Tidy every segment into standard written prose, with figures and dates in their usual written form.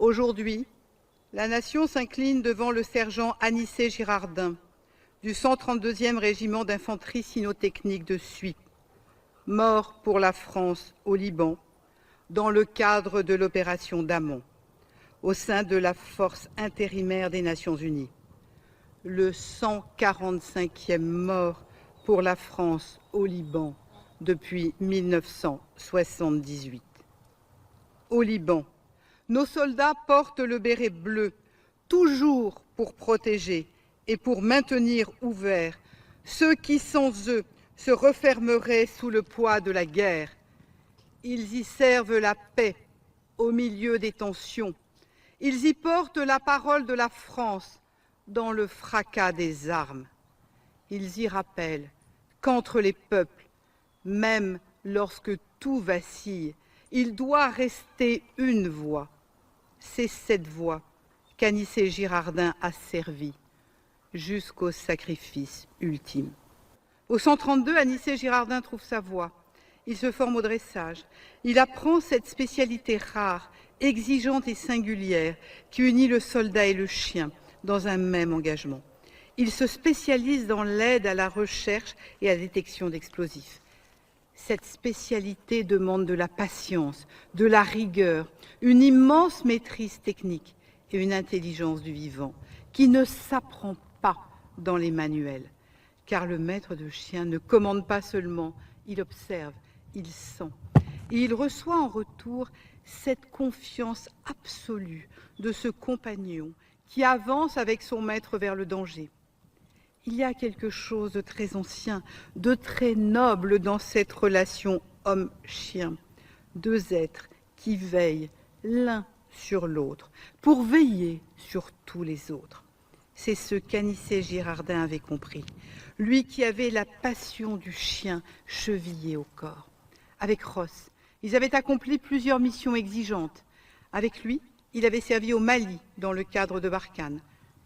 Aujourd'hui, la nation s'incline devant le sergent Anicet Girardin du 132e régiment d'infanterie cynotechnique de Suippes, mort pour la France au Liban dans le cadre de l'opération Damon, au sein de la force intérimaire des Nations Unies. Le 145e mort pour la France au Liban depuis 1978. Au Liban, nos soldats portent le béret bleu, toujours pour protéger et pour maintenir ouverts ceux qui, sans eux, se refermeraient sous le poids de la guerre. Ils y servent la paix au milieu des tensions. Ils y portent la parole de la France dans le fracas des armes. Ils y rappellent qu'entre les peuples, même lorsque tout vacille, il doit rester une voix. C'est cette voix qu'Anicet Girardin a servie jusqu'au sacrifice ultime. Au 132, Anicet Girardin trouve sa voie. Il se forme au dressage. Il apprend cette spécialité rare, exigeante et singulière qui unit le soldat et le chien dans un même engagement. Il se spécialise dans l'aide à la recherche et à la détection d'explosifs. Cette spécialité demande de la patience, de la rigueur, une immense maîtrise technique et une intelligence du vivant qui ne s'apprend pas dans les manuels. Car le maître de chien ne commande pas seulement, il observe, il sent. Et il reçoit en retour cette confiance absolue de ce compagnon qui avance avec son maître vers le danger. Il y a quelque chose de très ancien, de très noble dans cette relation homme-chien. Deux êtres qui veillent l'un sur l'autre pour veiller sur tous les autres. C'est ce qu'Anicet Girardin avait compris, lui qui avait la passion du chien chevillée au corps. Avec Ross, ils avaient accompli plusieurs missions exigeantes. Avec lui, il avait servi au Mali dans le cadre de Barkhane.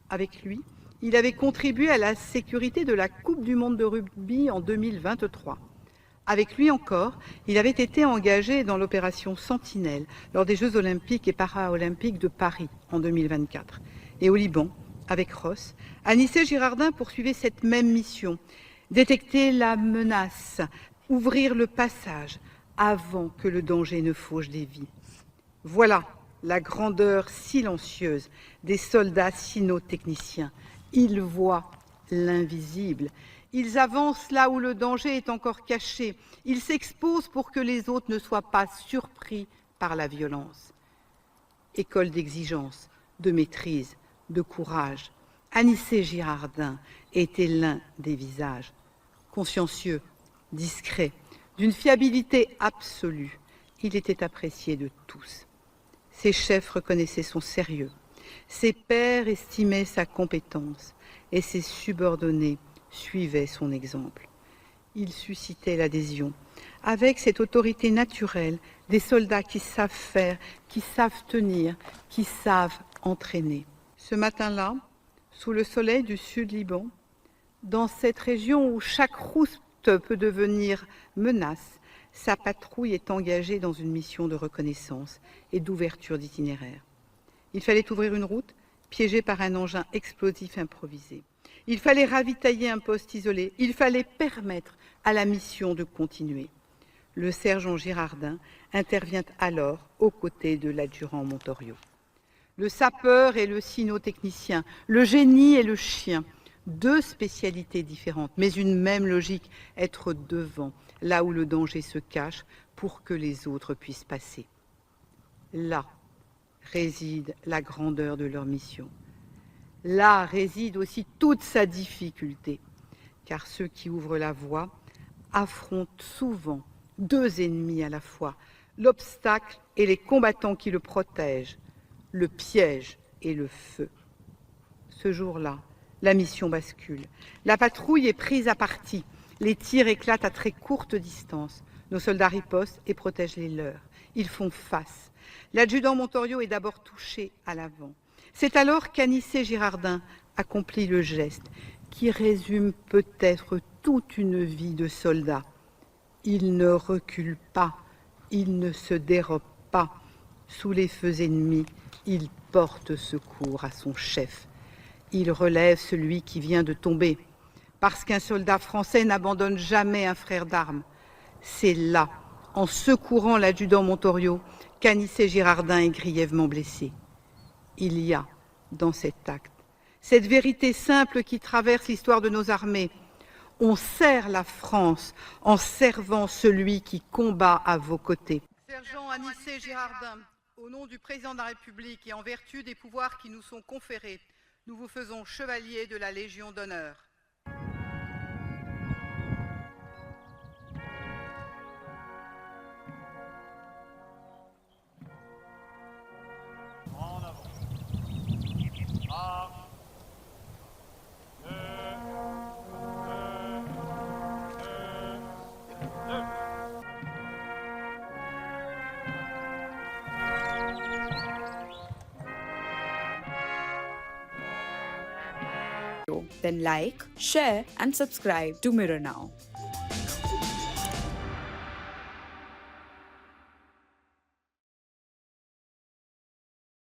Avec lui, il avait contribué à la sécurité de la Coupe du monde de rugby en 2023. Avec lui encore, il avait été engagé dans l'opération Sentinelle lors des Jeux olympiques et paralympiques de Paris en 2024. Et au Liban, avec Ross, Anicet Girardin poursuivait cette même mission, détecter la menace, ouvrir le passage avant que le danger ne fauche des vies. Voilà la grandeur silencieuse des soldats cynotechniciens. Ils voient l'invisible. Ils avancent là où le danger est encore caché. Ils s'exposent pour que les autres ne soient pas surpris par la violence. École d'exigence, de maîtrise, de courage. Anicet Girardin était l'un des visages. Consciencieux, discret, d'une fiabilité absolue, il était apprécié de tous. Ses chefs reconnaissaient son sérieux. Ses pairs estimaient sa compétence et ses subordonnés suivaient son exemple. Il suscitait l'adhésion. Avec cette autorité naturelle, des soldats qui savent faire, qui savent tenir, qui savent entraîner. Ce matin-là, sous le soleil du Sud-Liban, dans cette région où chaque rouste peut devenir menace, sa patrouille est engagée dans une mission de reconnaissance et d'ouverture d'itinéraire. Il fallait ouvrir une route piégée par un engin explosif improvisé. Il fallait ravitailler un poste isolé. Il fallait permettre à la mission de continuer. Le sergent Girardin intervient alors aux côtés de l'adjudant Montorio. Le sapeur et le cynotechnicien, le génie et le chien, deux spécialités différentes, mais une même logique, être devant, là où le danger se cache, pour que les autres puissent passer. Là réside la grandeur de leur mission. Là réside aussi toute sa difficulté, car ceux qui ouvrent la voie affrontent souvent deux ennemis à la fois, l'obstacle et les combattants qui le protègent, le piège et le feu. Ce jour-là, la mission bascule. La patrouille est prise à partie. Les tirs éclatent à très courte distance. Nos soldats ripostent et protègent les leurs. Ils font face. L'adjudant Montorio est d'abord touché à l'avant. C'est alors qu'Anicet Girardin accomplit le geste qui résume peut-être toute une vie de soldat. Il ne recule pas, il ne se dérobe pas, Sous les feux ennemis, il porte secours à son chef. Il relève celui qui vient de tomber, parce qu'un soldat français n'abandonne jamais un frère d'armes. C'est là, en secourant l'adjudant Montorio, qu'Anicet Girardin est grièvement blessé. Il y a, dans cet acte, cette vérité simple qui traverse l'histoire de nos armées. On sert la France en servant celui qui combat à vos côtés. Sergent Anicet Girardin, au nom du Président de la République et en vertu des pouvoirs qui nous sont conférés, nous vous faisons chevalier de la Légion d'honneur. En avant. Marche. Then like, share and subscribe to Mirror Now.